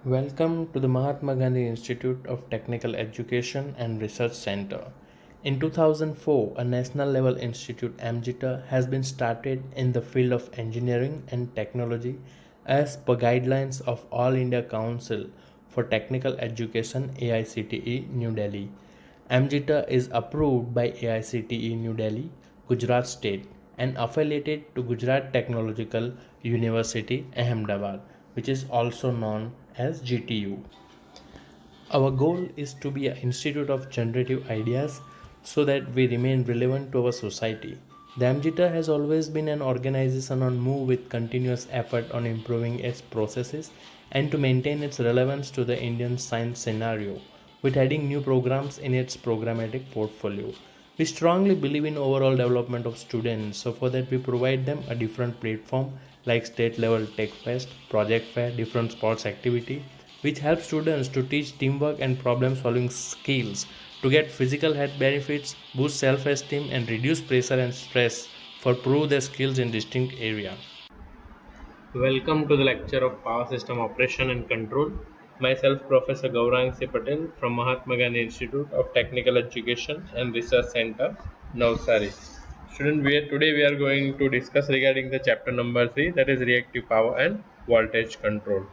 Welcome to the Mahatma Gandhi Institute of Technical Education and Research Center. In 2004, a national level institute AMGITA has been started in the field of engineering and technology as per guidelines of All India Council for Technical Education AICTE New Delhi. AMGITA is approved by AICTE New Delhi, Gujarat State and affiliated to Gujarat Technological University Ahmedabad, which is also known as GTU. Our goal is to be an institute of generative ideas so that we remain relevant to our society. The AMGITA has always been an organization on move with continuous effort on improving its processes and to maintain its relevance to the Indian science scenario, with adding new programs in its programmatic portfolio. We strongly believe in overall development of students, so for that we provide them a different platform like state level tech fest, project fair, different sports activity, which helps students to teach teamwork and problem solving skills to get physical health benefits, boost self esteem, and reduce pressure and stress for prove their skills in distinct area. Welcome to the lecture of Power System Operation and Control. Myself, Professor Gaurang C. Patel from Mahatma Gandhi Institute of Technical Education and Research Center, Navsari. Today we are going to discuss regarding the chapter number 3, that is reactive power and voltage control.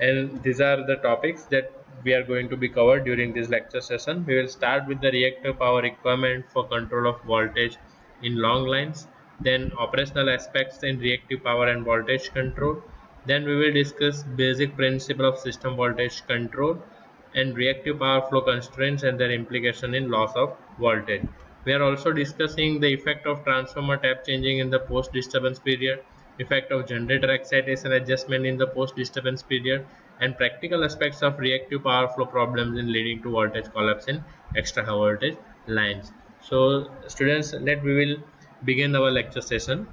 And these are the topics that we are going to be covered during this lecture session. We will start with the reactive power requirement for control of voltage in long lines, then operational aspects in reactive power and voltage control. Then we will discuss basic principle of system voltage control and reactive power flow constraints and their implication in loss of voltage. We are also discussing the effect of transformer tap changing in the post disturbance period, effect of generator excitation adjustment in the post disturbance period, and practical aspects of reactive power flow problems in leading to voltage collapse in extra high voltage lines. So students, we will begin our lecture session.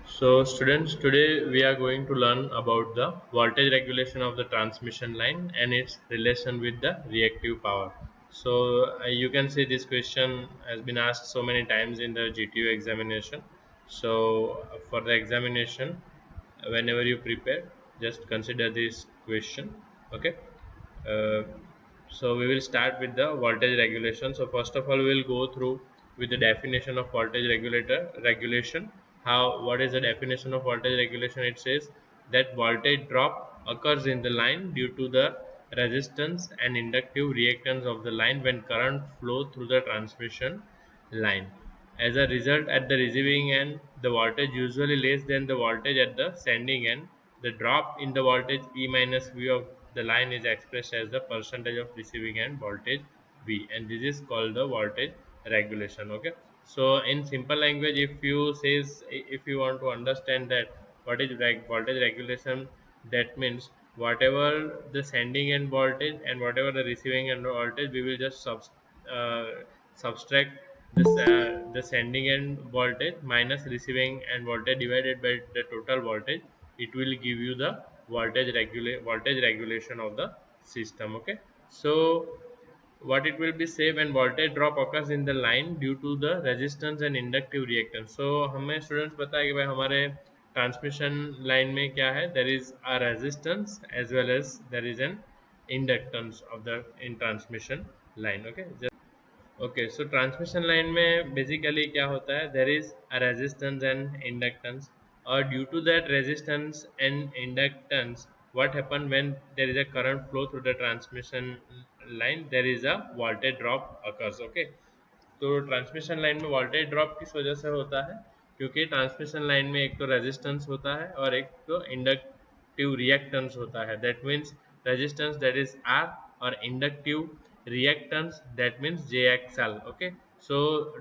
So students, today we are going to learn about the voltage regulation of the transmission line and its relation with the reactive power. So you can see this question has been asked so many times in the GTU examination. So for the examination, whenever you prepare, just consider this question. Okay. Uh, so we will start with the voltage regulation. So first of all, we will go through with the definition of voltage regulation. How, what is the definition of voltage regulation? It says that voltage drop occurs in the line due to the resistance and inductive reactance of the line when current flow through the transmission line. As a result, at the receiving end, the voltage usually less than the voltage at the sending end. The drop in the voltage E minus V of the line is expressed as the percentage of receiving end voltage V, and this is called the voltage regulation. Okay. So in simple language, if you want to understand that what is voltage regulation, that means whatever the sending end voltage and whatever the receiving end voltage, we will just subtract the sending end voltage minus receiving end voltage divided by the total voltage. It will give you the voltage regulation of the system. Okay. So what it will be say when voltage drop occurs in the line due to the resistance and inductive reactance. So हमें students पता है कि भाई हमारे transmission line में क्या है, there is a resistance as well as there is an inductance of the in transmission line. Okay. Okay, so transmission line में बेसिकली क्या होता है, there is a resistance and inductance, और due to that resistance and inductance what happen when there is a current flow through the transmission line, there is a voltage drop occurs. Okay. तो transmission line में voltage drop किस वजह से होता है, क्योंकि transmission line में एक तो रेजिस्टेंस होता है और एक तो इंडक्टिव रिएक्टेंस होता है. That means resistance that is R और inductive reactance that means JXL. Okay. So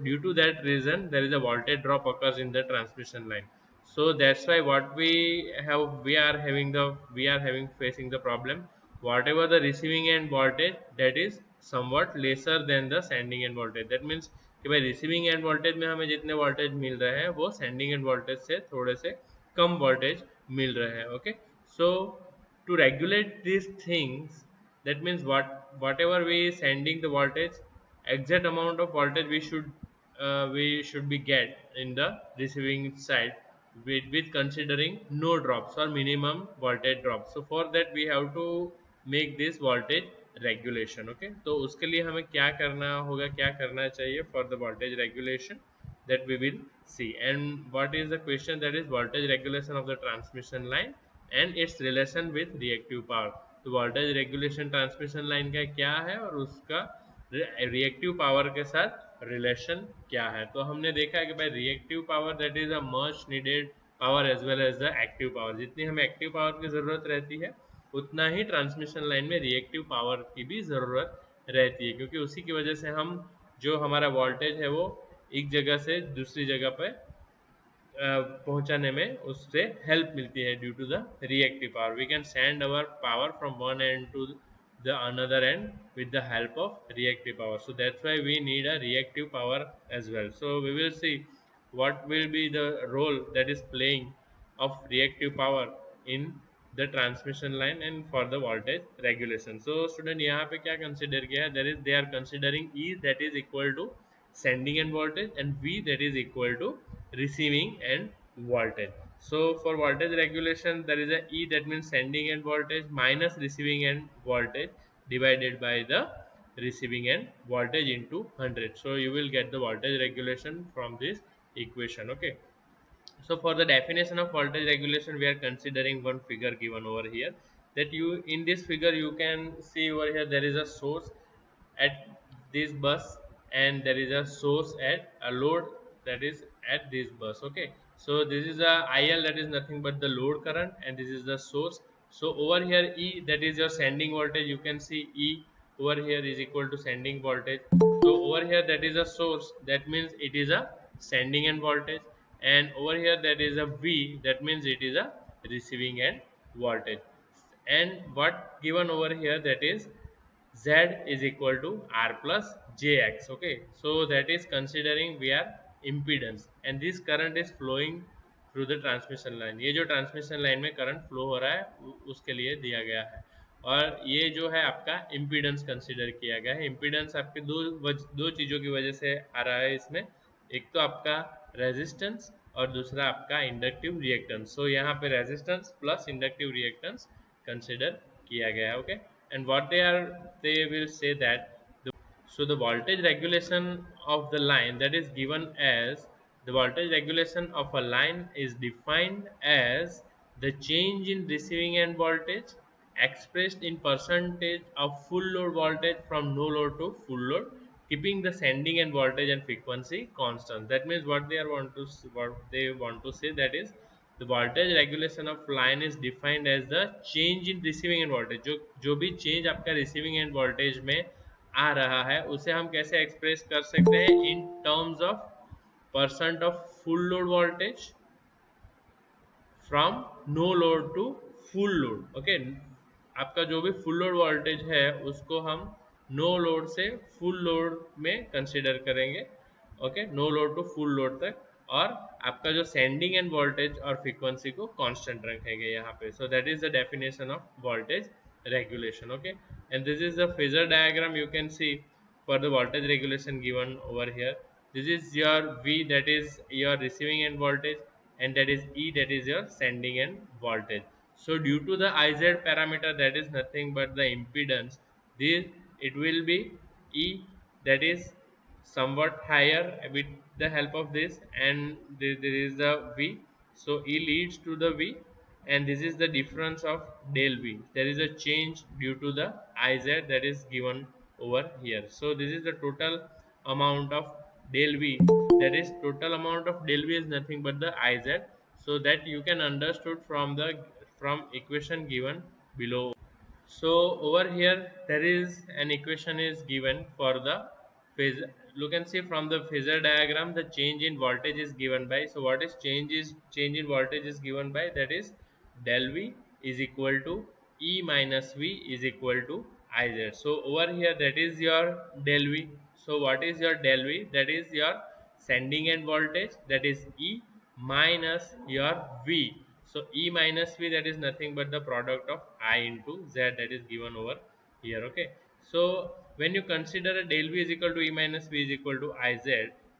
due to that reason there is a voltage drop occurs in the transmission line. So that's why what we are having facing the problem, whatever the receiving end voltage, that is somewhat lesser than the sending end voltage. That means कि भाई receiving end voltage में हमें जितने voltage मिल रहे हैं वो sending end voltage से थोड़े से कम voltage मिल रहे हैं. Okay. So to regulate these things, that means whatever we sending the voltage, exact amount of voltage we should be get in the receiving side with considering no drops or minimum voltage drop. So for that we have to make this voltage regulation. Okay, तो उसके लिए हमें क्या करना होगा, क्या करना चाहिए for the voltage regulation, that we will see. And what is the question, that is voltage regulation of the transmission line and its relation with reactive power. तो voltage regulation transmission line का क्या है और उसका reactive power के साथ relation क्या है. तो हमने देखा है कि भाई reactive power that is a much needed power as well as the active power. जितनी हमें एक्टिव पावर की जरूरत रहती है उतना ही ट्रांसमिशन लाइन में रिएक्टिव पावर की भी ज़रूरत रहती है, क्योंकि उसी की वजह से हम जो हमारा वोल्टेज है वो एक जगह से दूसरी जगह पर पहुंचाने में उससे हेल्प मिलती है due to the reactive power. We can send our power from one end to the another end with the help of reactive power. So that's why we need a reactive power as well. So we will see what will be the role that is playing of reactive power in the transmission line and for the voltage regulation. So student यहाँ पे क्या consider किया है, that is they are considering E that is equal to sending end voltage and V that is equal to receiving end voltage. So for voltage regulation there is a E, that means sending end voltage minus receiving end voltage divided by the receiving end voltage into 100. So you will get the voltage regulation from this equation. Okay, so for the definition of voltage regulation we are considering one figure given over here, that you in this figure you can see over here there is a source at this bus and there is a source at a load that is at this bus. Okay, so this is a IL, that is nothing but the load current, and this is the source. So over here E, that is your sending voltage, you can see E over here is equal to sending voltage. So over here that is a source, that means it is a sending end voltage, and over here that is a V, that means it is a receiving end voltage. And what given over here, that is Z is equal to R plus jx. Okay, so that is considering we are impedance, and this current is flowing through the transmission line. ये जो transmission line में current flow हो रहा है उसके लिए दिया गया है, और ये जो है आपका इम्पीडेंस कंसिडर किया गया है. इम्पीडेंस आपके दो चीज़ों की वजह से आ रहा है इसमें, एक तो आपका रेजिस्टेंस और दूसरा आपका इंडक्टिव रिएक्टेंस. सो यहाँ पे resistance plus inductive reactance consider किया गया है. Okay, and what they will say that so the voltage regulation of the line, that is given as the voltage regulation of a line is defined as the change in receiving end voltage expressed in percentage of full load voltage from no load to full load, keeping the sending end voltage and frequency constant. That means what they want to say, that is the voltage regulation of line is defined as the change in receiving end voltage. जो भी change आपका receiving end voltage में आ रहा है उसे हम कैसे express कर सकते हैं, in terms of percent of full load voltage from no load to full load. Okay, आपका जो भी फुल लोड वोल्टेज है उसको हम नो लोड से फुल लोड में कंसिडर करेंगे. Okay, no load to full load तक, और आपका जो सेंडिंग एंड वोल्टेज और फ्रीक्वेंसी को कांस्टेंट रखेंगे यहाँ पे. So that is the definition of voltage regulation. Okay, and this is the phasor diagram you can see for the voltage regulation given over here. This is your V, that is your receiving end voltage, and that is E, that is your sending end voltage. So due to the IZ parameter, that is nothing but the impedance, this it will be E, that is somewhat higher with the help of this, and there is the V. So E leads to the V, and this is the difference of del V. There is a change due to the Iz that is given over here. So this is the total amount of del V, that is total amount of del V is nothing but the Iz. So that you can understood from the from equation given below. So over here there is an equation is given for the phasor. You can see from the phasor diagram the change in voltage is given by. So what is change in voltage is given by, that is del V is equal to E minus V is equal to Iz. So over here that is your del V. So what is your del V? That is your sending end voltage, that is E minus your V. So E minus V, that is nothing but the product of I into Z, that is given over here. Okay, so when you consider a del V is equal to E minus V is equal to Iz,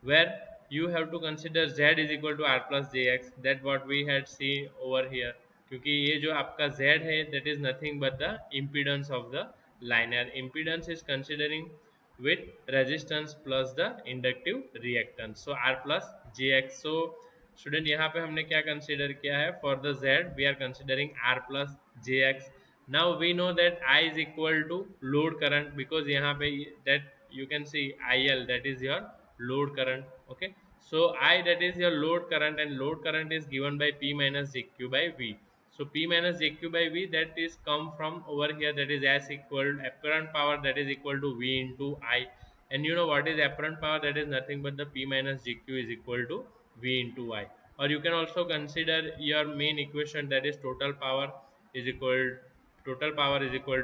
where you have to consider Z is equal to R plus Jx, that what we had seen over here. क्योंकि ये जो आपका Z है that is nothing but the impedance of the line, and impedance is considering with resistance plus the inductive reactance, so R plus jx. So student यहाँ पे हमने क्या consider किया है, for the Z we are considering R plus jx. Now we know that I is equal to load current, because यहाँ पे that you can see IL, that is your load current. Okay, so I, that is your load current, and load current is given by P minus jq by V. So P minus jq by V, that is come from over here, that is as equal apparent power, that is equal to V into I. And you know what is apparent power, that is nothing but the P minus jq is equal to V into I. Or you can also consider your main equation, that is total power is equal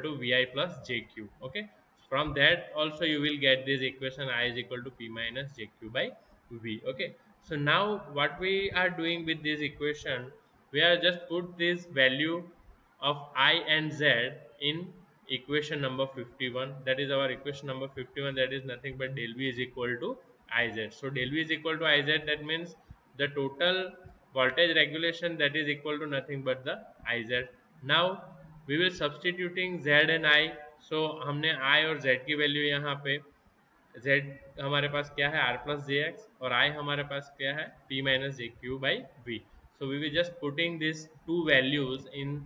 to Vi plus jq. Okay, from that also you will get this equation, I is equal to P minus jq by V. Okay, so now what we are doing with this equation, we are just put this value of I and Z in equation number 51. That is our equation number 51, that is nothing but del V is equal to Iz. So del V is equal to Iz, that means the total voltage regulation, that is equal to nothing but the Iz. Now we will substituting Z and I. So हमने I और Z की value यहाँ पे, Z हमारे पास क्या है R plus jx, और I हमारे पास क्या है P minus jq by V. So we will just putting these two values in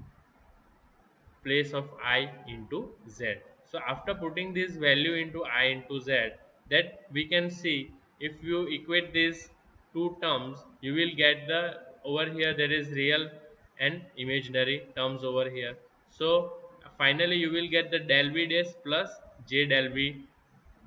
place of I into Z. So after putting this value into I into Z, that we can see, if you equate these two terms, you will get the, over here there is real and imaginary terms over here. So finally you will get the del V dash plus J del V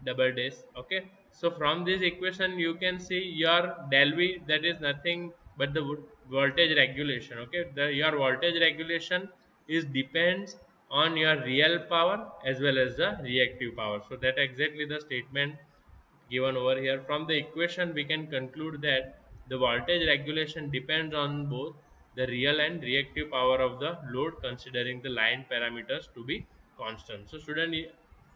double dash. Okay, so from this equation you can see your del V, that is nothing but the voltage regulation. Okay, your voltage regulation is depends on your real power as well as the reactive power. So that exactly the statement given over here. From the equation we can conclude that the voltage regulation depends on both the real and reactive power of the load, considering the line parameters to be constant. So student,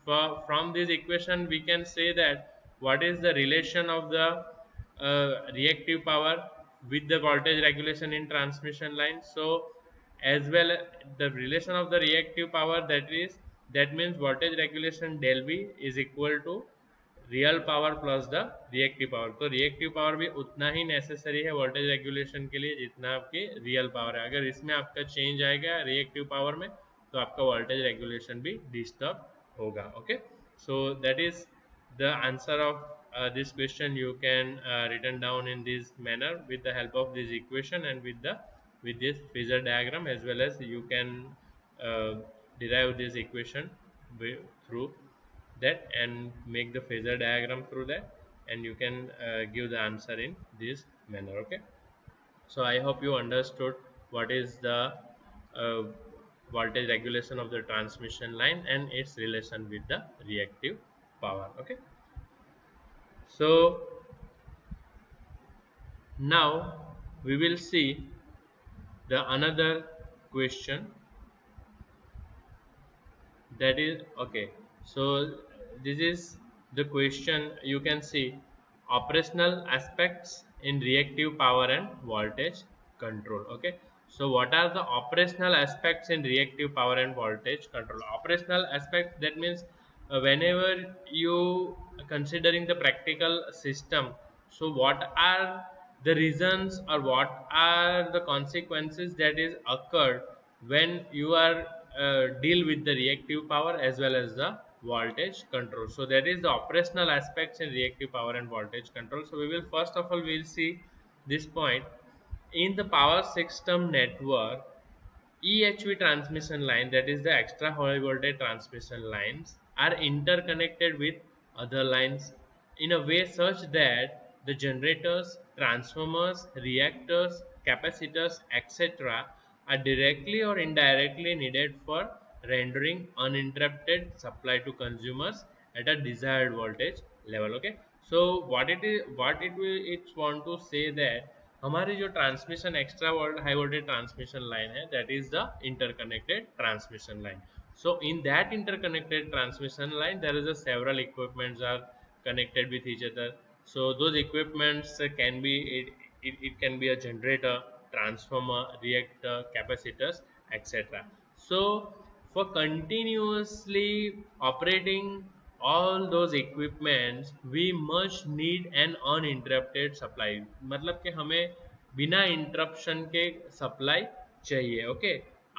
from this equation we can say that what is the relation of the reactive power with the voltage regulation in transmission line. So as well, the relation of the reactive power, that means voltage regulation del V is equal to real power plus the reactive power. तो reactive power भी उतना ही necessary है voltage regulation के लिए जितना आपकी real power है. अगर इसमें आपका चेंज आएगा रिएक्टिव पावर में, तो आपका वोल्टेज रेगुलेशन भी डिस्टर्ब होगा. Okay, so that is the answer of this question. You can written down in this manner with the help of this equation and with this phasor diagram, as well as you can uh, derive this equation through that and make the phasor diagram through that, and you can give the answer in this manner. Okay, so I hope you understood what is the uh, voltage regulation of the transmission line and its relation with the reactive power. Okay, so now we will see the another question, that is okay. So this is the question. You can see operational aspects in reactive power and voltage control. Okay, so what are the operational aspects in reactive power and voltage control? Operational aspects, that means whenever you considering the practical system, so what are the reasons or what are the consequences that is occurred when you are deal with the reactive power as well as the voltage control. So that is the operational aspects in reactive power and voltage control. So we will first of all we will see this point. In the power system network, EHV transmission line, that is the extra high voltage transmission lines, are interconnected with other lines in a way such that the generators, transformers, reactors, capacitors, etc. are directly or indirectly needed for rendering uninterrupted supply to consumers at a desired voltage level. Okay, so what it will it's want to say that हमारी जो transmission extra high voltage transmission line है, that is the interconnected transmission line. So in that interconnected transmission line there is a several equipments are connected with each other. So those equipments can be it can be a generator, transformer, reactor, capacitors, etc. So for continuously operating all those equipments, we must need an uninterrupted supply. मतलब कि हमें बिना interruption के supply चाहिए, okay,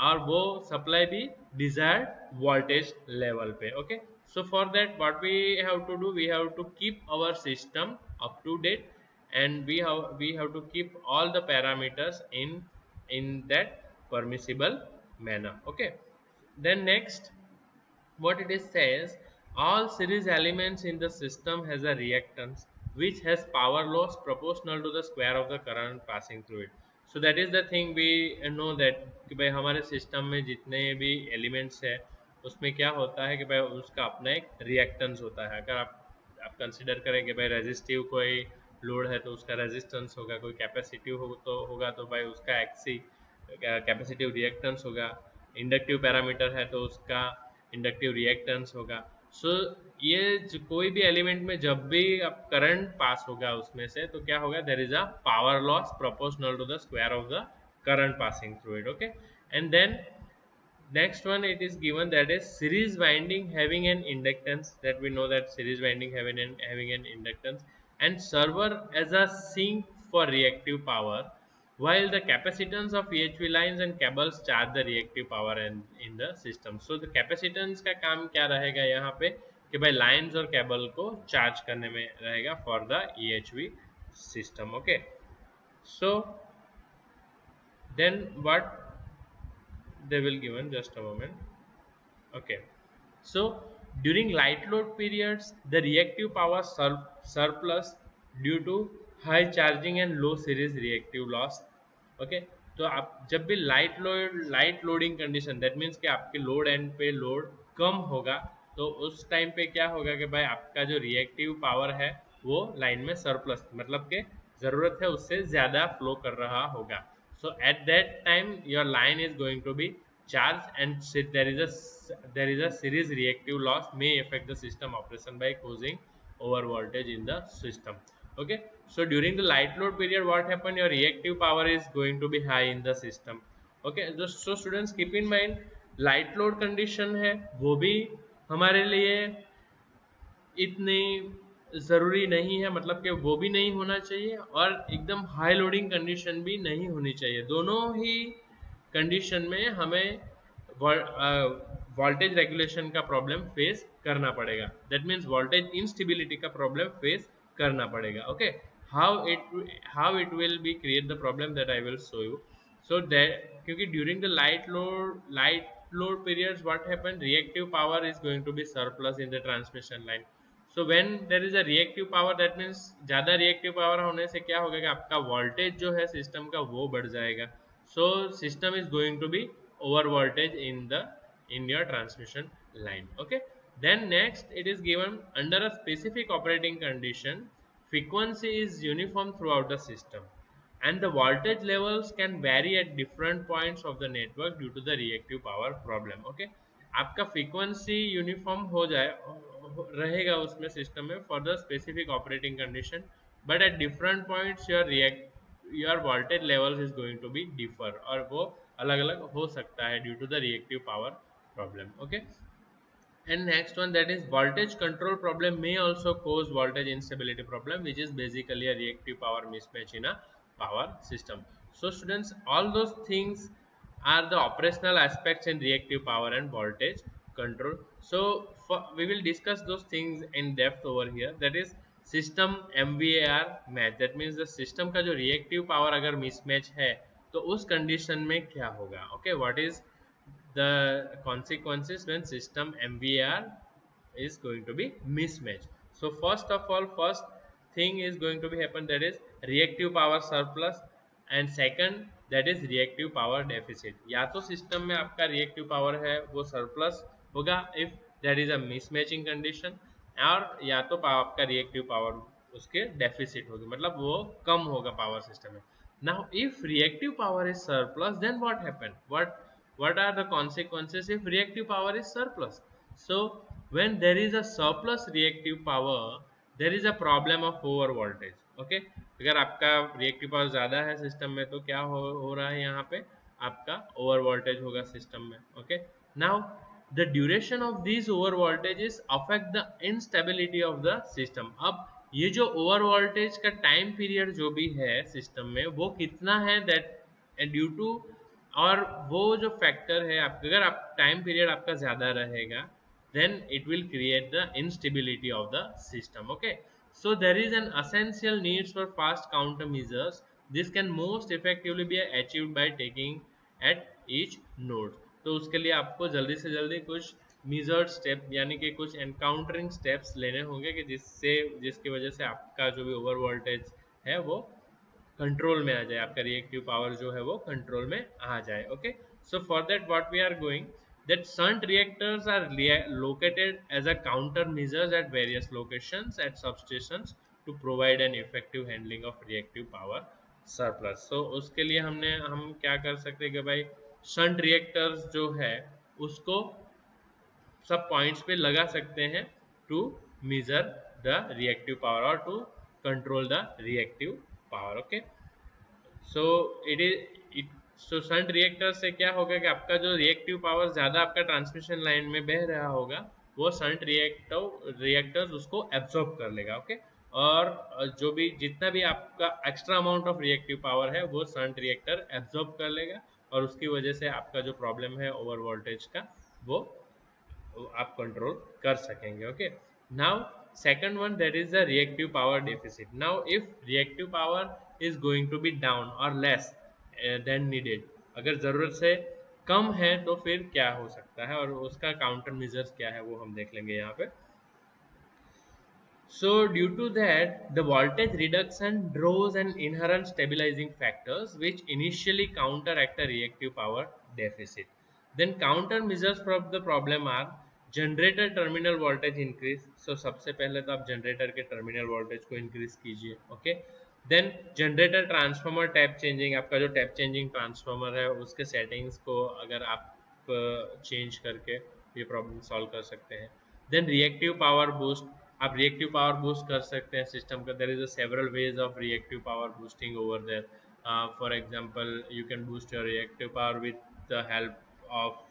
और वो supply भी desired voltage level पे, okay. So for that, what we have to do, we have to keep our system up to date, and we have to keep all the parameters in that permissible manner, okay. Then next, what it is says, all series elements in the system has a reactance which has power loss proportional to the square of the current passing through it. So that is the thing we know that कि भाई हमारे system में जितने भी elements है उसमें क्या होता है कि भाई उसका अपना एक रिएक्टेंस होता है. अगर आप कंसिडर करें कि भाई रेजिस्टिव कोई लोड है तो उसका रेजिस्टेंस होगा, कोई कैपेसिटिव हो तो होगा तो भाई उसका एक्सी कैपेसिटिव रिएक्टेंस होगा, इंडक्टिव पैरामीटर है तो उसका इंडक्टिव रिएक्टेंस होगा. सो ये कोई भी एलिमेंट में जब भी अब करंट पास होगा उसमें से तो क्या होगा, there is a power loss proportional to the square of the current passing through it, okay. And then next one, it is given that is series winding having an inductance, that we know that series winding having an inductance, and server as a sink for reactive power, while the capacitance of EHV lines and cables charge the reactive power in the system. So the capacitance का काम क्या रहेगा यहाँ पे कि भाई lines और cable को चार्ज करने में रहेगा for the EHV system, okay. So then what they will given, just a moment, okay. So during light load periods the reactive power surplus due to high charging and low series reactive loss, okay. तो आप जब भी light loading condition, that means कि आपके load and पे load कम होगा तो उस टाइम पे क्या होगा कि भाई आपका जो रिएक्टिव पावर है वो लाइन में सरप्लस, मतलब कि जरूरत है उससे ज्यादा फ्लो कर रहा होगा. So at that time your line is going to be charged, and there is a series reactive loss may affect the system operation by causing over voltage in the system, okay. So during the light load period what happen, your reactive power is going to be high in the system, okay. So students keep in mind light load condition है वो भी हमारे लिए इतनी ज़रूरी नहीं है, मतलब कि वो भी नहीं होना चाहिए और एकदम हाई लोडिंग कंडीशन भी नहीं होनी चाहिए. दोनों ही कंडीशन में हमें वोल्टेज रेगुलेशन का प्रॉब्लम फेस करना पड़ेगा, दैट मीन्स वोल्टेज इनस्टेबिलिटी का प्रॉब्लम फेस करना पड़ेगा, okay. How it will be create the problem, that I will show you. So that क्योंकि during the light load periods what happen, reactive power is going to be surplus in the transmission line. So when there is a reactive power, that means ज़्यादा reactive power होने से क्या होगा कि आपका voltage जो है system का वो बढ़ जाएगा. So system is going to be over voltage in your transmission line, okay. Then next it is given under a specific operating condition frequency is uniform throughout the system and the voltage levels can vary at different points of the network due to the reactive power problem, okay. आपका frequency uniform हो जाए रहेगा उसमें system में for the specific operating condition, but at different points your voltage levels is going to be differ, और वो अलग अलग हो सकता है due to the reactive power problem, okay. And next one, that is voltage control problem may also cause voltage instability problem, which is basically a reactive power mismatch in a power system. So students, all those things are the operational aspects in reactive power and voltage control. So we will discuss those things in depth over here. That is system MVAR match. That means the system का जो reactive power अगर mismatch है तो उस condition में क्या होगा? Okay, what is the consequences when system MVR is going to be mismatched. So first of all, first thing is going to be happen, that is reactive power surplus, and second that is reactive power deficit. या तो system में आपका reactive power है वो surplus होगा if there is a mismatching condition, और या तो आपका reactive power उसके deficit होगी, मतलब वो कम होगा power system में. Now if reactive power is surplus, then what happen, what are the consequences if reactive power is surplus? So when there is a surplus reactive power, there is a problem of over voltage, okay. अगर आपका reactive power ज़्यादा है system में तो क्या हो रहा है यहाँ पे, आपका ओवर वोल्टेज होगा सिस्टम में। Okay, now the duration of this over voltages affect the instability of the system. अब ये जो ओवर वोल्टेज का टाइम पीरियड जो भी है सिस्टम में वो कितना है, दैट ड्यू टू, और वो जो फैक्टर है आप, अगर आप टाइम पीरियड आपका ज़्यादा रहेगा then it will create the instability of the system. Okay, so there is an essential needs for fast countermeasures. This can most effectively be achieved by taking at each node. तो उसके लिए आपको जल्दी से जल्दी कुछ measured step यानी कि कुछ encountering steps लेने होंगे कि जिसकी वजह से आपका जो भी ओवर वोल्टेज है वो कंट्रोल में आ जाए, आपका रिएक्टिव पावर जो है वो कंट्रोल में आ जाए। Okay, so for that what we are going, that shunt reactors are located as a countermeasures at various locations at substations to provide an effective handling of reactive power surplus. So उसके लिए हम क्या कर सकते हैं कि भाई shunt reactors जो है उसको सब पॉइंट्स पे लगा सकते हैं to measure the reactive power और to control the reactive power. Okay, so it so shunt reactor से क्या होगा कि आपका जो रिएक्टिव पावर ज़्यादा आपका ट्रांसमिशन लाइन में बह रहा होगा वो शंट रिएक्टर्स उसको एब्जॉर्ब कर लेगा। ओके, और जो भी जितना भी आपका extra amount of reactive power है वो शंट रिएक्टर एब्जॉर्ब कर लेगा और उसकी वजह से आपका जो प्रॉब्लम है ओवर वोल्टेज का वो आप कंट्रोल कर सकेंगे। Okay, now second one, that is the reactive power deficit. Now if reactive power is going to be down or less than needed, अगर ज़रूरत से कम है तो फिर क्या हो सकता है और उसका काउंटर मेजर्स क्या है वो हम देख लेंगे यहाँ पे। So due to that, the voltage reduction draws an inherent stabilizing factors which initially counteract a reactive power deficit. Then countermeasures from the problem are generator terminal voltage increase. So सबसे पहले तो आप generator के terminal voltage को increase कीजिए। Okay. Then generator transformer tap changing, आपका जो tap changing transformer है उसके settings को अगर आप change करके ये problem solve कर सकते हैं। देन रिएक्टिव पावर बूस्ट, आप रिएक्टिव पावर बूस्ट कर सकते हैं सिस्टम का। There is a several ways of reactive power boosting over there. For example you can boost your reactive power with the help of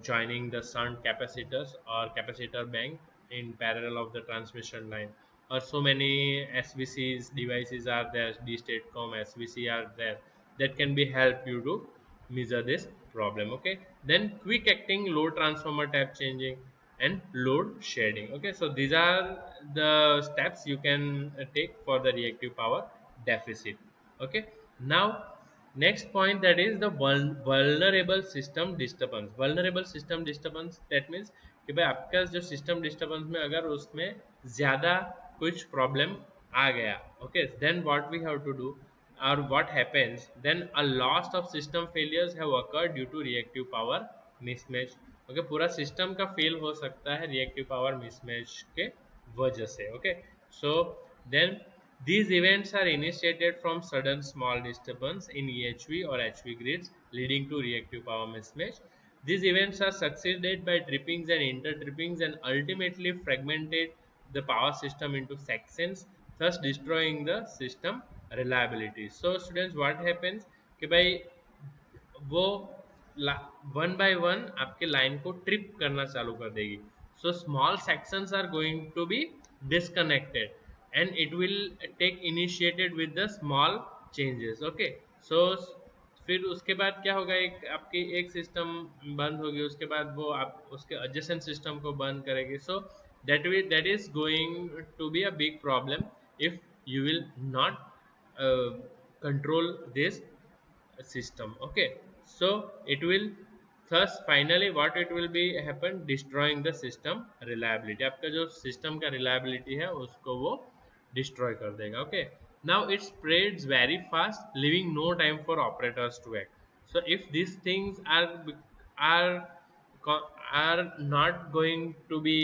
joining the shunt capacitors or capacitor bank in parallel of the transmission line, or so many SVCs devices are there, DStatecom SVC are there that can be help you to measure this problem. Okay, then quick acting load transformer tap changing and load shading. Okay, so these are the steps you can take for the reactive power deficit. Okay, now next point, that is the vulnerable system disturbance. Vulnerable system disturbance that means कि भाई आपका जो system disturbance में अगर उसमें ज़्यादा कुछ problem आ गया, okay, then what we have to do or what happens, then a loss of system failures have occurred due to reactive power mismatch. Okay, पूरा system का fail हो सकता है reactive power mismatch के वजह से। Okay, so then these events are initiated from sudden small disturbance in EHV or HV grids leading to reactive power mismatch. These events are succeeded by trippings and intertrippings and ultimately fragmented the power system into sections, thus destroying the system reliability. So students, what happens कि भाई वो one by one आपके line को trip करना चालू कर देगी। So small sections are going to be disconnected and it will take initiated with the small changes. Okay, so फिर उसके बाद क्या होगा, एक आपकी एक सिस्टम बंद होगी, उसके बाद वो आप उसके एडजेसेंट सिस्टम को बंद करेगी। So that is going to be a big problem if you will not control this system। Okay, so it will thus finally what it will be happen, destroying the system reliability। आपका जो system का reliability है उसको वो destroy कर देगा। Okay, now it spreads very fast leaving no time for operators to act। so if these things are are not going to be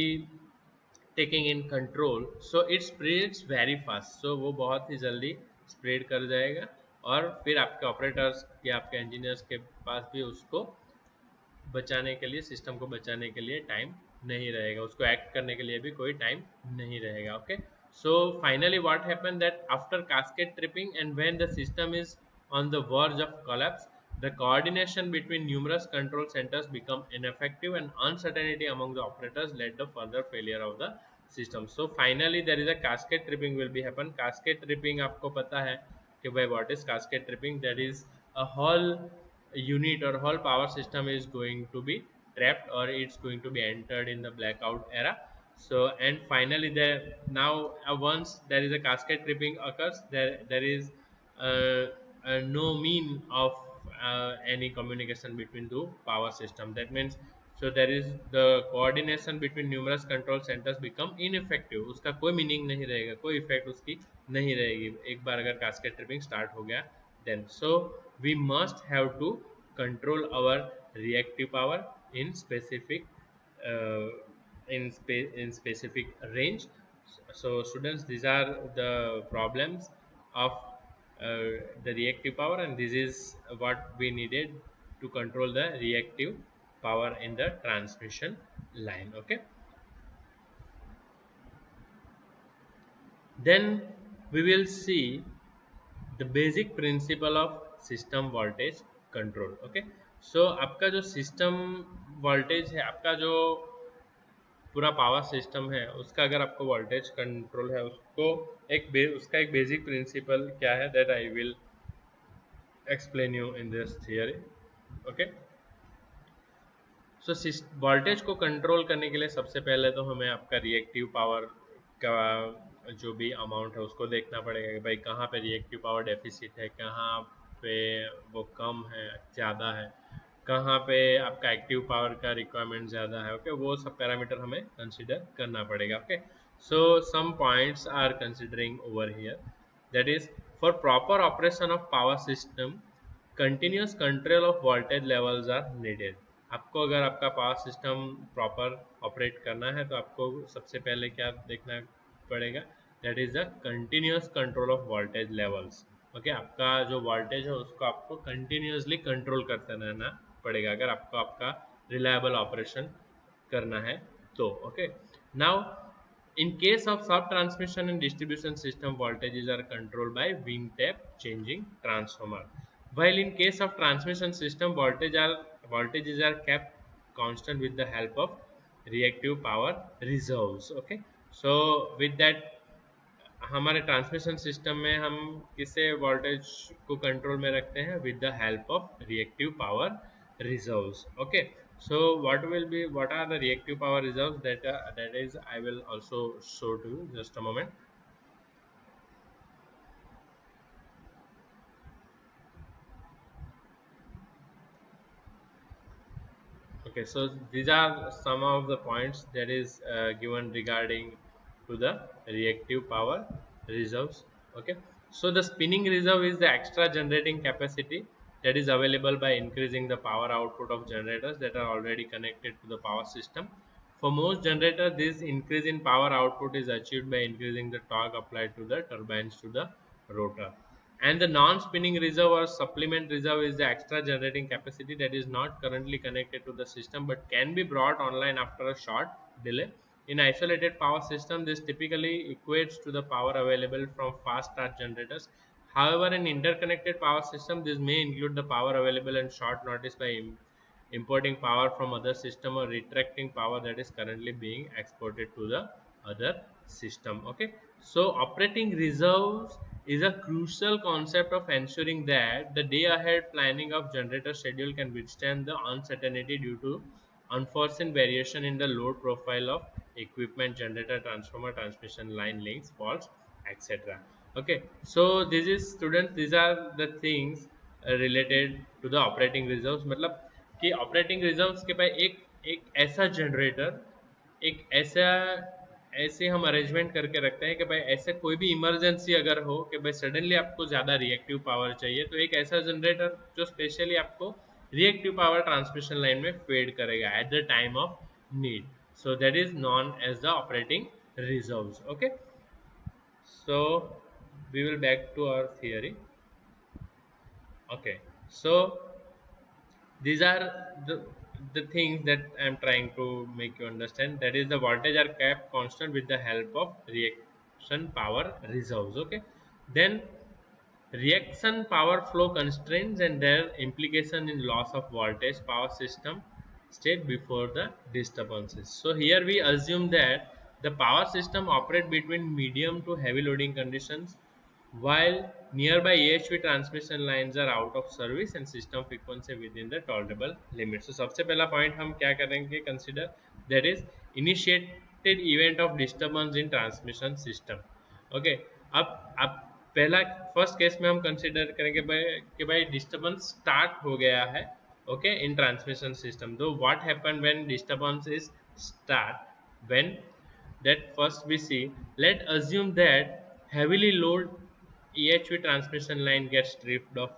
taking in control, so it spreads very fast. So वो बहुत ही जल्दी spread कर जाएगा और फिर आपके operators या आपके इंजीनियर्स के पास भी उसको बचाने के लिए, सिस्टम को बचाने के लिए टाइम नहीं रहेगा, उसको एक्ट करने के लिए भी कोई टाइम नहीं रहेगा। Okay, So finally what happened that after cascade tripping and when the system is on the verge of collapse, the coordination between numerous control centers become ineffective and uncertainty among the operators led to further failure of the system. So finally there is a cascade tripping will be happen. Cascade tripping आपको पता है कि भाई what is cascade tripping? That is a whole unit or whole power system is going to be trapped or it's going to be entered in the blackout era. So and finally there now once there is a cascade tripping occurs, there is uh, no mean of any communication between two power system. That means so there is the coordination between numerous control centers become ineffective. उसका कोई meaning नहीं रहेगा, कोई effect उसकी नहीं रहेगी एक बार अगर cascade tripping स्टार्ट हो गया then. So we must have to control our reactive power in specific uh, in specific range. So students, these are the problems of the reactive power, and this is what we needed to control the reactive power in the transmission line. Okay, then we will see the basic principle of system voltage control. Okay, so आपका जो system voltage है, आपका जो पूरा power system है उसका अगर आपको वोल्टेज कंट्रोल है उसको उसका एक बेसिक प्रिंसिपल क्या है that I will explain you in this theory. Okay, so voltage को कंट्रोल करने के लिए सबसे पहले तो हमें आपका रिएक्टिव पावर का जो भी अमाउंट है उसको देखना पड़ेगा कि भाई कहाँ पे रिएक्टिव पावर डेफिसिट है, कहाँ पे वो कम है, ज़्यादा है, कहाँ पे आपका एक्टिव पावर का रिक्वायरमेंट ज़्यादा है. ओके, वो सब पैरामीटर हमें कंसिडर करना पड़ेगा. Okay, so some points are considering over here. That is for proper operation of power system continuous control of voltage levels are needed. आपको अगर आपका पावर सिस्टम प्रॉपर ऑपरेट करना है तो आपको सबसे पहले क्या देखना पड़ेगा, that is the continuous control of voltage levels. Okay, आपका जो वोल्टेज है उसको आपको कंटिन्यूसली कंट्रोल करते रहना पड़ेगा अगर आपको आपका रिलायबल ऑपरेशन करना है तो. Okay, now in case of sub transmission and distribution system, voltages are controlled by wing tap changing transformer, while in case of transmission system voltages are kept constant with the help of reactive power reserves. Okay, so with that हमारे transmission system में हम किसे voltage को control में रखते हैं with the help of reactive power reserves. Okay, so what are the reactive power reserves that is I will also show to you just a moment. Okay, so these are some of the points that is given regarding to the reactive power reserves. Okay, so the spinning reserve is the extra generating capacity that is available by increasing the power output of generators that are already connected to the power system. For most generators, this increase in power output is achieved by increasing the torque applied to the turbines to the rotor. And the non-spinning reserve or supplement reserve is the extra generating capacity that is not currently connected to the system but can be brought online after a short delay. In isolated power system, this typically equates to the power available from fast start generators. However, in interconnected power system, this may include the power available in short notice by importing power from other system or retracting power that is currently being exported to the other system. Okay, so operating reserves is a crucial concept of ensuring that the day ahead planning of generator schedule can withstand the uncertainty due to unforeseen variation in the load profile of equipment, generator, transformer, transmission line links, faults, etc. Okay, so this is students, these are the things related to the operating reserves. मतलब कि operating reserves के पास एक एक ऐसा generator, एक ऐसा ऐसे हम अरेंजमेंट करके रखते हैं कि भाई ऐसे कोई भी इमरजेंसी अगर हो कि भाई सडनली आपको ज़्यादा रिएक्टिव पावर चाहिए तो एक ऐसा जनरेटर जो स्पेशली आपको रिएक्टिव पावर ट्रांसमिशन लाइन में फेड करेगा at the time of need. So that is known as the operating reserves. Okay, so we will back to our theory. Okay, so these are the things that I am trying to make you understand. That is, the voltage are kept constant with the help of power reserves. Okay, then reaction power flow constraints and their implication in loss of voltage power system state before the disturbances. So here we assume that the power system operate between medium to heavy loading conditions while nearby AHV transmission lines are out of service and system frequency within the tolerable limit. So सबसे पहला point हम क्या करेंगे consider, that is initiated event of disturbance in transmission system. Okay, अब पहला first case में हम consider करेंगे भाई डिस्टर्बेंस स्टार्ट हो गया है. ओके, इन ट्रांसमिशन सिस्टम. तो what happen when disturbance is start, when that first we see, let assume that heavily load EHV transmission line gets stripped off.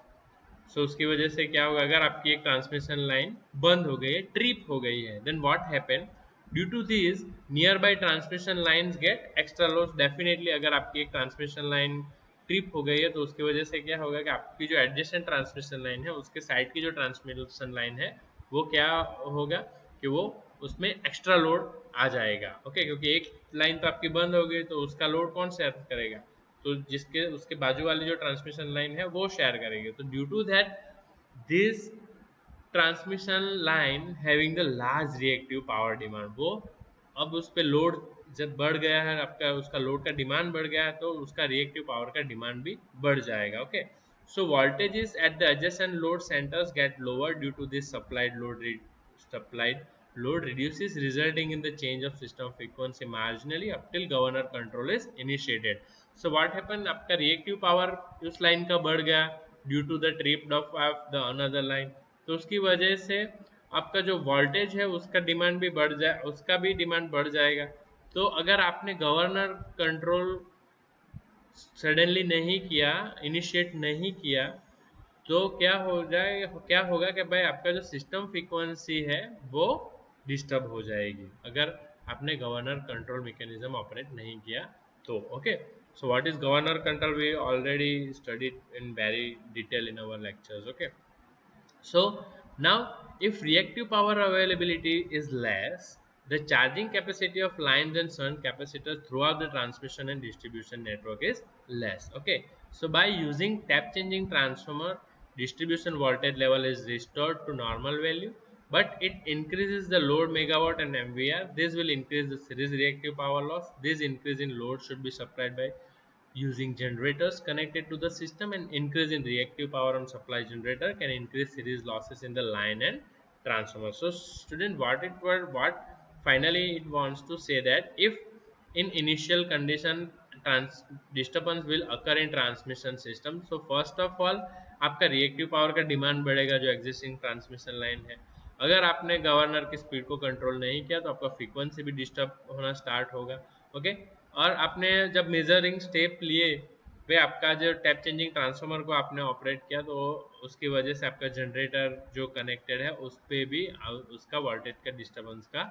सो उसकी वजह से क्या होगा, अगर आपकी एक ट्रांसमिशन लाइन बंद हो गई है, ट्रिप हो गई है, then what happen due to this nearby transmission lines get extra loss. Definitely अगर आपकी एक ट्रांसमिशन लाइन ट्रिप हो गई है तो उसकी वजह से क्या होगा कि आपकी जो एडजेसेंट ट्रांसमिशन लाइन है उसके साइड की जो ट्रांसमिशन लाइन है वो क्या होगा कि वो उसमें एक्स्ट्रा लोड आ जाएगा. ओके, क्योंकि एक लाइन तो आपकी बंद हो गई तो उसका लोड कौन शेयर करेगा, तो जिसके उसके बाजू वाली जो ट्रांसमिशन लाइन है वो शेयर करेगी. तो due to that this transmission line having the large reactive power demand, वो अब उस पर लोड जब बढ़ गया है, आपका उसका लोड का डिमांड बढ़ गया है तो उसका रिएक्टिव पावर का डिमांड भी बढ़ जाएगा. Okay, so voltages at the adjacent load centers get lower due to this supplied load reduces, resulting in the change of system frequency marginally up till governor control is initiated. So what happened, आपका reactive power उस line का बढ़ गया due to the trip of the another line, तो उसकी वजह से आपका जो वोल्टेज है उसका डिमांड भी बढ़ जाए, उसका भी डिमांड बढ़ जाएगा. तो अगर आपने गवर्नर कंट्रोल सडनली नहीं किया, इनिशिएट नहीं किया, तो क्या होगा कि भाई आपका जो सिस्टम फ्रीक्वेंसी है वो डिस्टर्ब हो जाएगी अगर आपने गवर्नर कंट्रोल मैकेनिज्म ऑपरेट नहीं किया तो. Okay, so what is governor control, we already studied in very detail in our lectures. Okay, so now if reactive power availability is less, the charging capacity of lines and shunt capacitors throughout the transmission and distribution network is less. Okay, so by using tap changing transformer, distribution voltage level is restored to normal value, but it increases the load megawatt and MVR. This will increase the series reactive power loss. This increase in load should be supplied by using generators connected to the system, and increase in reactive power on supply generator can increase series losses in the line and transformer. So student, what finally it wants to say that if in initial condition disturbance will occur in transmission system, so first of all आपका reactive power का demand बढ़ेगा जो existing transmission line है. अगर आपने governor की speed को control नहीं किया तो आपका फ्रीक्वेंसी भी डिस्टर्ब होना स्टार्ट होगा. ओके, और आपने जब मेजरिंग स्टेप लिए वे आपका जो टैप चेंजिंग ट्रांसफार्मर को आपने ऑपरेट किया तो उसकी वजह से आपका जनरेटर जो कनेक्टेड है उस पर भी उसका वोल्टेज का डिस्टर्बेंस का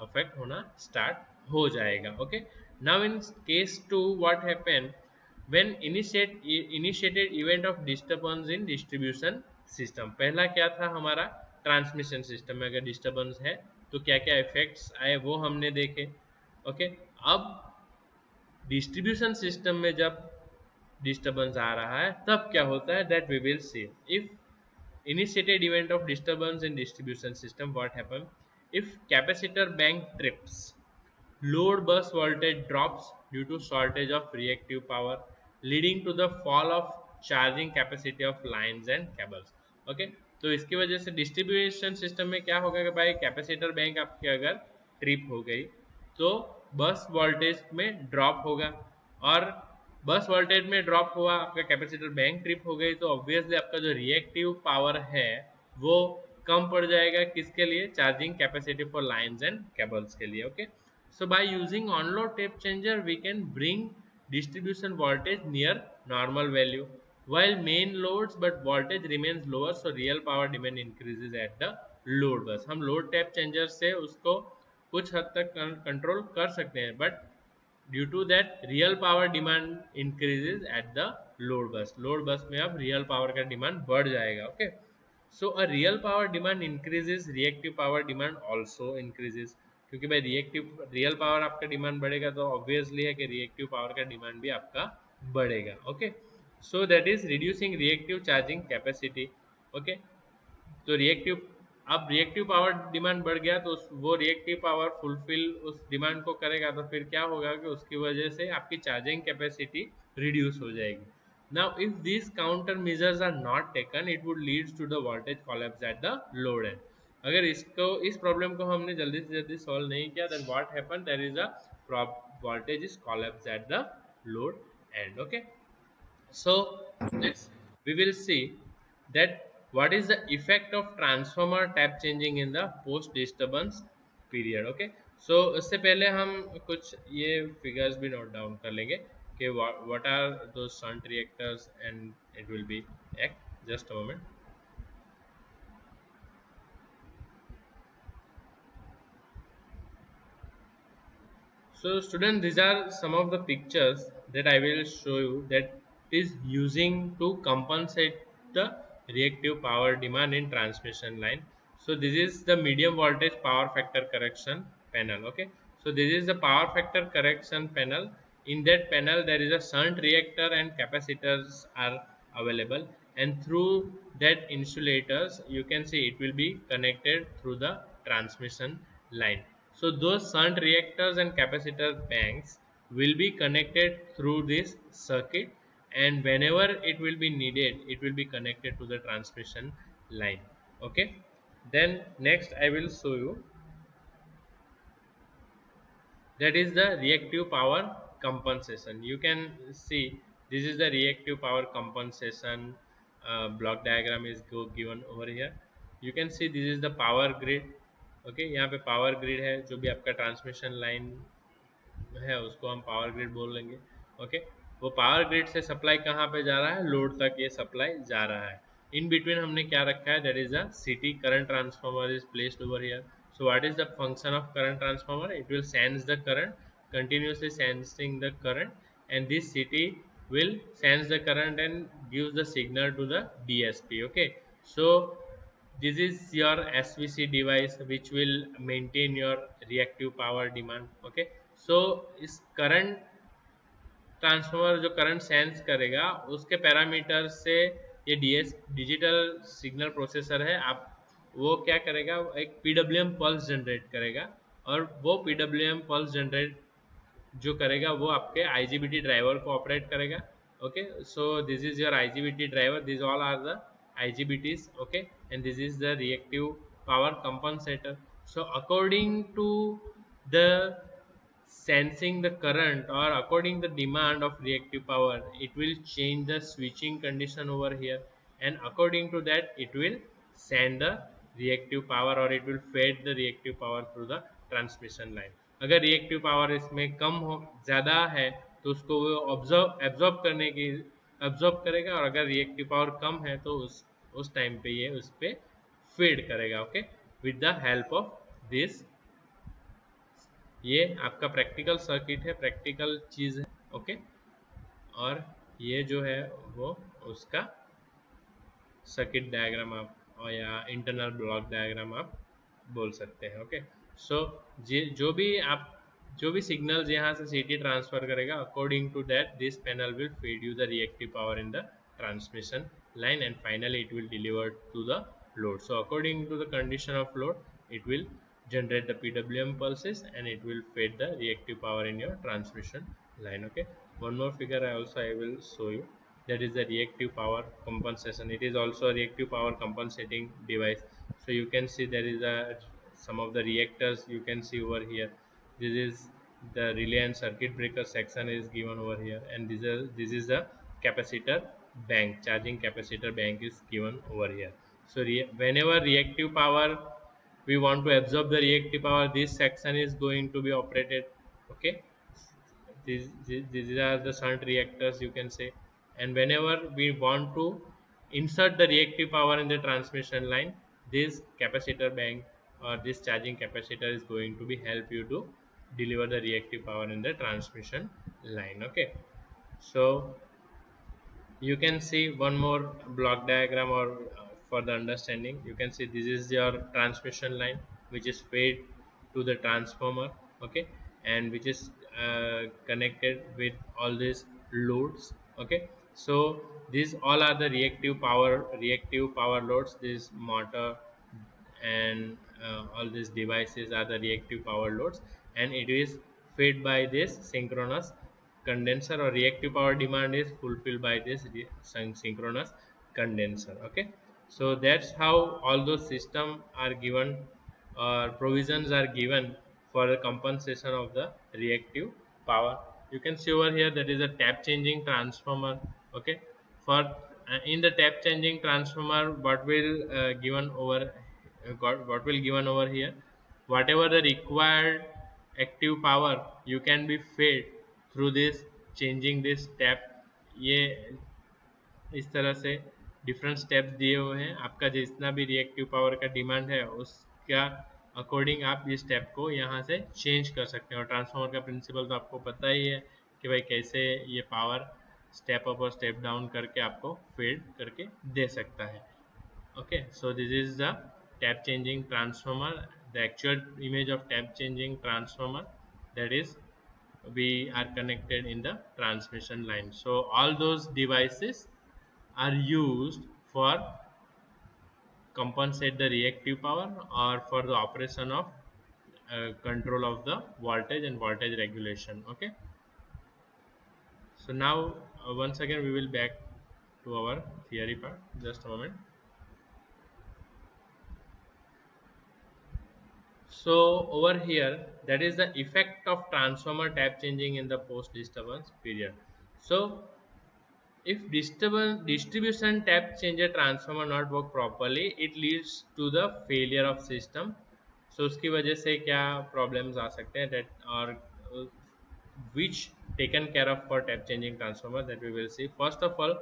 अफेक्ट होना स्टार्ट हो जाएगा. Okay, now in case to what happen when initiated event of disturbance in distribution system. पहला क्या था हमारा, ट्रांसमिशन सिस्टम में अगर डिस्टर्बेंस है तो क्या क्या इफेक्ट्स आए वो हमने देखे. ओके, अब डिस्ट्रीब्यूशन सिस्टम में जब डिस्टर्बेंस आ रहा है तब क्या होता है, that we will see. If initiated event of disturbance in distribution system, what happen if capacitor bank trips, load bus voltage drops due to shortage of reactive power leading to the fall of charging capacity of lines and cables. okay, तो इसकी वजह से distribution system में क्या होगा कि भाई capacitor bank आपकी अगर ट्रिप हो गई तो बस वोल्टेज में ड्रॉप होगा, और बस वोल्टेज में ड्रॉप हुआ, आपका कैपेसिटर बैंक ट्रिप हो गई तो ऑब्वियसली आपका जो रिएक्टिव पावर है वो कम पड़ जाएगा. किसके लिए, charging capacity for lines and cables के लिए. Okay, so by using on-load tape changer we can bring distribution voltage near normal value while main loads but voltage remains lower, so real power demand increases at the load bus. हम load tap changer से उसको कुछ हद तक control कर सकते हैं, but due to that real power demand increases at the load bus. Load bus में अब रियल पावर का डिमांड बढ़ जाएगा. Okay, so a real power demand increases, reactive power demand also increases. क्योंकि भाई रियल पावर आपका demand बढ़ेगा तो ऑब्वियसली है कि रिएक्टिव पावर का डिमांड भी आपका बढ़ेगा. Okay, so that is reducing reactive charging capacity. Okay, तो रिएक्टिव पावर डिमांड बढ़ गया तो वो रिएक्टिव पावर फुलफिल उस डिमांड को करेगा, तो फिर क्या होगा कि उसकी वजह से आपकी चार्जिंग कैपेसिटी रिड्यूस हो जाएगी. Now if this counter measures are not taken it would leads to the voltage collapse at the load end. अगर इस प्रॉब्लम को हमने जल्दी से जल्दी सॉल्व नहीं किया then what happen, there is a voltage is collapsed at the load end. Okay, so next we will see that what is the effect of transformer tap changing in the post disturbance period. Okay, so इससे पहले हम कुछ ये figures भी note down कर लेंगे कि what are those shunt reactors and it will be act. Just a moment. So student, these are some of the pictures that I will show you that is using to compensate the reactive power demand in transmission line. So this is the medium voltage power factor correction panel. Okay, so this is the power factor correction panel. In that panel there is a shunt reactor and capacitors are available, and through that insulators you can see it will be connected through the transmission line. So those shunt reactors and capacitor banks will be connected through this circuit, and whenever it will be needed it will be connected to the transmission line. Okay, then next I will show you that is the reactive power compensation. You can see this is the reactive power compensation block diagram is given over here. You can see this is the power grid. Okay, यहाँ पे power grid है, जो भी आपका transmission line है उसको हम power grid बोल लेंगे. ओके, वो पावर ग्रिड से सप्लाई कहाँ पे जा रहा है, लोड तक ये सप्लाई जा रहा है. इन बिटवीन हमने क्या रखा है, that is a city current transformer is placed over here. So what is the function of current transformer, it will sense the current, continuously sensing the current, and this CT will sense the current and gives the signal to the DSP. Okay, so this is your SVC device which will maintain your reactive power demand. Okay, so इस current transformer जो current sense करेगा उसके parameter से ये DS digital signal processor है, आप वो क्या करेगा, एक पीडब्ल्यूएम पल्स जनरेट करेगा, और वो पीडब्ल्यूएम पल्स जनरेट जो करेगा वो आपके IGBT ड्राइवर को ऑपरेट करेगा. Okay, so this is your IGBT driver, this all are the IGBTs. Okay, and this is the reactive power compensator. So according to the sensing the current or according the demand of reactive power, it will change the switching condition over here, and according to that it will send the reactive power or it will fed the reactive power through the transmission line. अगर reactive power इसमें कम हो ज़्यादा है तो उसको वो absorb करेगा, और अगर रिएक्टिव पावर कम है तो उस टाइम पे ये उस पर फीड करेगा. Okay, with the help of this. ये आपका प्रैक्टिकल सर्किट है, प्रैक्टिकल चीज़ है. ओके, और ये जो है वो उसका सर्किट डायग्राम आप और या इंटरनल ब्लॉक डायग्राम आप बोल सकते हैं. ओके, सो जो भी सिग्नल्स यहाँ से सीटी ट्रांसफर करेगा, according to that this panel will feed you the reactive power in the transmission line, and finally it will deliver to the load. So according to the condition of load it will generate the PWM pulses and it will feed the reactive power in your transmission line. Okay, one more figure I will show you, that is the reactive power compensation. It is also a reactive power compensating device. So you can see there is a some of the reactors you can see over here. This is the relay and circuit breaker section is given over here, and this is the capacitor bank, charging capacitor bank is given over here. So whenever reactive power we want to absorb the reactive power, this section is going to be operated. Okay, these are the shunt reactors you can say, and whenever we want to insert the reactive power in the transmission line, this capacitor bank or this charging capacitor is going to be help you to deliver the reactive power in the transmission line. Okay, so you can see one more block diagram, or for the understanding you can see this is your transmission line which is fed to the transformer, okay, and which is connected with all these loads, okay. So these all are the reactive power loads. This motor and all these devices are the reactive power loads, and it is fed by this synchronous condenser, or reactive power demand is fulfilled by this synchronous condenser, okay. So that's how all those systems are given, or provisions are given for the compensation of the reactive power. You can see over here that is a tap changing transformer, okay. For in the tap changing transformer, what will given over what will given over here, whatever the required active power you can be fed through this changing this tap, ये इस तरह से different steps दिए हुए हैं। आपका जितना भी रिएक्टिव पावर का डिमांड है उसका अकॉर्डिंग आप इस स्टेप को यहाँ से चेंज कर सकते हैं। और ट्रांसफार्मर का प्रिंसिपल तो आपको पता ही है कि भाई कैसे ये पावर स्टेप अप और स्टेप डाउन करके आपको फीड करके दे सकता है। Okay, so this is the tap changing transformer, the actual image of tap changing transformer, that is we are connected in the transmission line. So all those devices are used for compensate the reactive power or for the operation of control of the voltage and voltage regulation, okay. So now once again we will back to our theory part, just a moment. So over here, that is the effect of transformer tap changing in the post disturbance period. So if distribution tap changer transformer not work properly, it leads to the failure of system. So उसकी वजह से क्या problems आ सकते हैं, that are which taken care of for tap changing transformer, that we will see. First of all,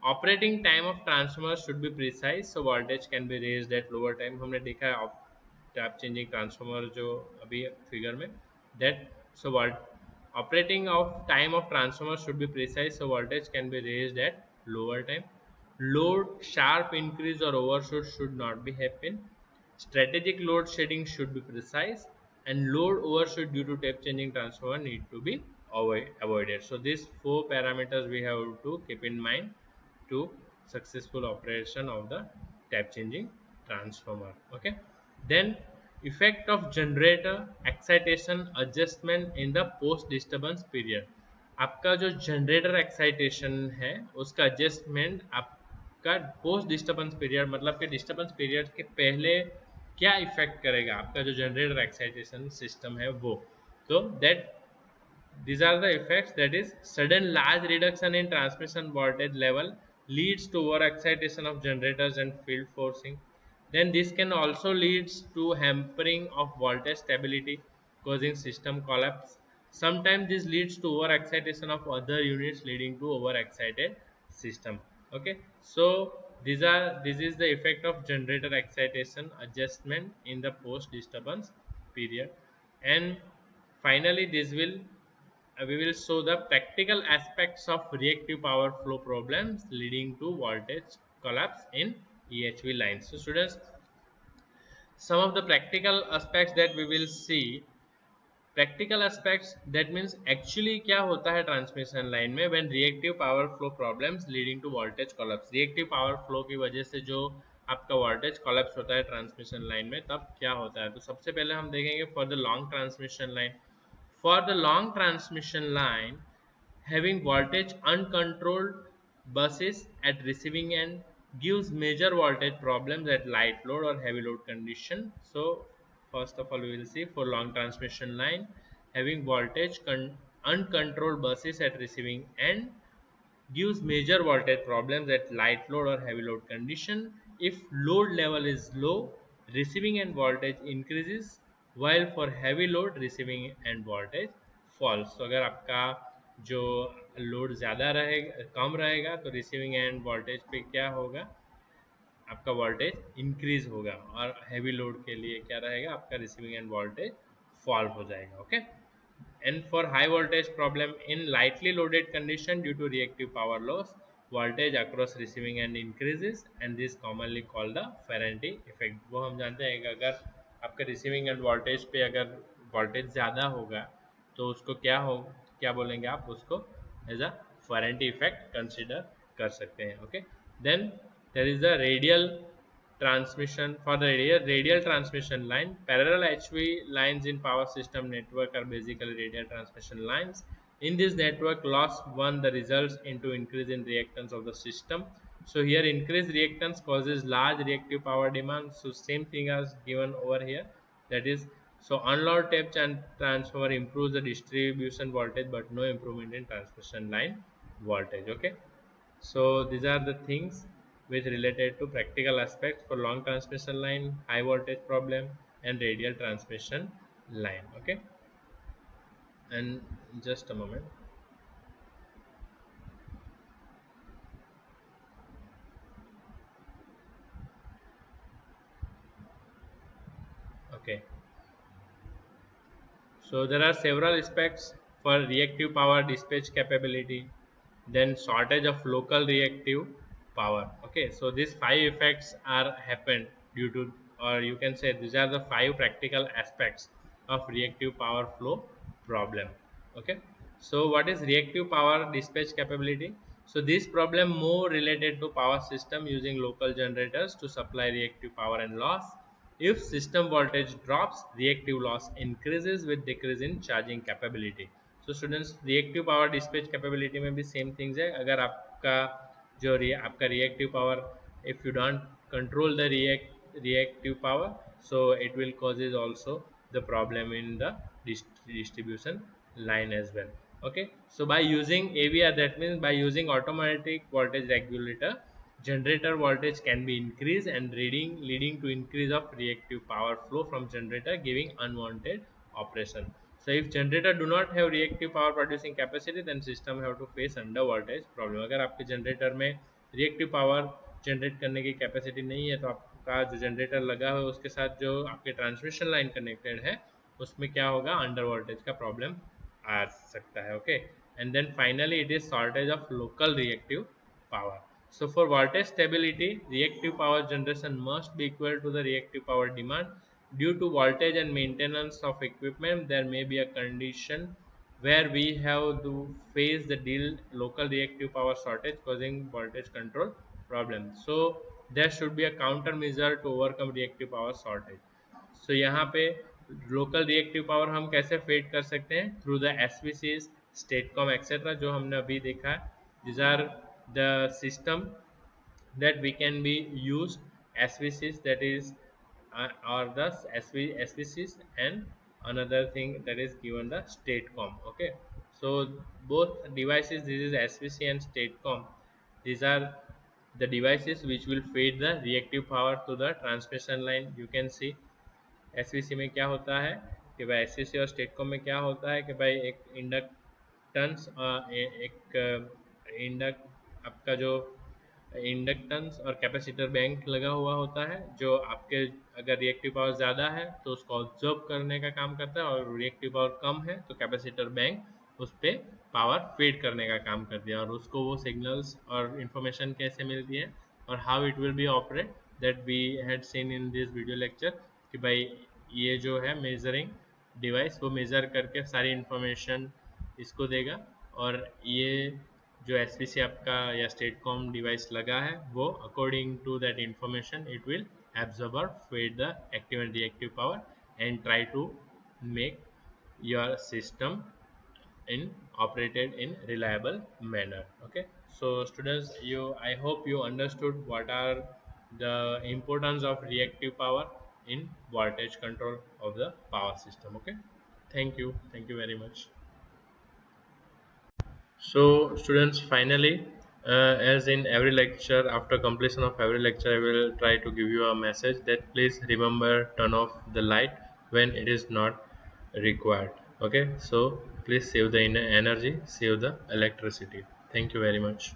operating time of transformer should be precise, so voltage can be raised at lower time. हमने देखा है tap changing transformer जो अभी figure में, that so what operating of time of transformer should be precise, so voltage can be raised at lower time. Load sharp increase or overshoot should not be happen. Strategic load shedding should be precise, and load overshoot due to tap changing transformer need to be avoided. So these four parameters we have to keep in mind to successful operation of the tap changing transformer, okay. Then effect of generator excitation adjustment in the post disturbance period. आपका जो generator excitation है उसका adjustment आपका post disturbance period, मतलब कि disturbance period के पहले क्या इफेक्ट करेगा आपका जो जनरेटर एक्साइटेशन सिस्टम है वो। तो that these are the effects, that is sudden large reduction in transmission voltage level leads to over excitation of generators and field forcing. Then this can also leads to hampering of voltage stability, causing system collapse. Sometimes this leads to over excitation of other units, leading to over excited system, okay. So this is the effect of generator excitation adjustment in the post disturbance period. And finally this will we will show the practical aspects of reactive power flow problems leading to voltage collapse in EHV lines. So students, some of the practical aspects that we will see, practical aspects, that means actually क्या होता है transmission line में when reactive power flow problems leading to voltage collapse, reactive power flow की वजह से जो आपका voltage collapse होता है ट्रांसमिशन लाइन में, तब क्या होता है। तो सबसे पहले हम देखेंगे for the long transmission line, for the long transmission line having voltage uncontrolled buses at receiving end gives major voltage problems at light load or heavy load condition. So first of all we will see for long transmission line having voltage uncontrolled buses at receiving end gives major voltage problems at light load or heavy load condition. If load level is low, receiving end voltage increases, while for heavy load receiving end voltage falls. So अगर आपका जो load ज़्यादा रहेगा कम रहेगा तो receiving end voltage पे क्या होगा, आपका वोल्टेज इंक्रीज होगा, और हैवी लोड के लिए क्या रहेगा, आपका रिसीविंग एंड वोल्टेज फॉल हो जाएगा, okay. And for high voltage problem in lightly loaded condition due to reactive power loss, voltage across receiving end increases and this commonly called the Faraday effect. वो हम जानते हैं कि अगर आपके receiving end voltage पे अगर वोल्टेज ज़्यादा होगा तो उसको क्या बोलेंगे आप उसको as a Ferranti effect consider कर सकते हैं. Okay, then there is the radial transmission. For the radial transmission line, parallel HV lines in power system network are basically radial transmission lines. In this network, loss one the results into increase in reactance of the system. So here increased reactance causes large reactive power demand. So same thing as given over here, that is, so unload tape and transformer improves the distribution voltage but no improvement in transmission line voltage. Okay, so these are the things which related to practical aspects for long transmission line, high voltage problem, and radial transmission line. Okay, and just a moment. Okay, so there are several aspects for reactive power dispatch capability, then shortage of local reactive power. Okay, so these five effects are happened due to, or you can say these are the five practical aspects of reactive power flow problem. Okay, so what is reactive power dispatch capability? So this problem more related to power system using local generators to supply reactive power and loss. If system voltage drops, reactive loss increases with decrease in charging capability. So students, reactive power dispatch capability में भी same things है. अगर आपका आपका reactive power, if you don't control the reactive power, so it will causes also the problem in the distribution line as well. Okay, so by using AVR, that means by using automatic voltage regulator, generator voltage can be increased and leading to increase of reactive power flow from generator, giving unwanted operation. So if generator do not have reactive power producing capacity, then system have to face under voltage problem. अगर आपके generator में reactive power generate करने की capacity नहीं है, तो आपका जो generator लगा है उसके साथ जो आपके transmission line connected है उसमें क्या होगा, under voltage का problem आ सकता है. Okay, and then finally it is shortage of local reactive power. So for voltage stability, reactive power generation must be equal to the reactive power demand. Due to voltage and maintenance of equipment, there may be a condition where we have to face the local reactive power shortage causing voltage control problem. So there should be a countermeasure to overcome reactive power shortage. So यहाँ पे local reactive power हम कैसे fade कर सकते हैं, through the SVCs, STATCOM etcetera जो हमने अभी देखा. these are the system that we can be used SVCs, that is or the SVCs, and another thing that is given the Statecom. Okay, so both devices, this is SVC and Statecom, these are the devices which will feed the reactive power to the transmission line. You can see SVC में क्या होता है कि भाई SVC और STATCOM में क्या होता है कि भाई एक इंडक्टेंस एक इंडक्ट आपका जो इंडक्टेंस और कैपेसिटर बैंक लगा हुआ होता है, जो आपके अगर रिएक्टिव पावर ज़्यादा है तो उसको ऑब्जर्व करने का काम करता है, और रिएक्टिव पावर कम है तो कैपेसिटर बैंक उस पर पावर फीड करने का काम करती है, और उसको वो सिग्नल्स और इंफॉर्मेशन कैसे मिलती है और how it will be operate, that we had seen in this video lecture कि भाई ये जो है मेजरिंग डिवाइस वो मेज़र करके सारी इंफॉर्मेशन इसको देगा, और ये जो SPC आपका या स्टेटकॉम डिवाइस लगा है वो according to that information it will absorb or feed the active and reactive power and try to make your system in operated in reliable manner. Okay, so students, I hope you understood what are the importance of reactive power in voltage control of the power system. Okay, thank you very much. So students, finally, as in every lecture, after completion of every lecture, I will try to give you a message that please remember turn off the light when it is not required. Okay, so please save the energy, save the electricity. Thank you very much.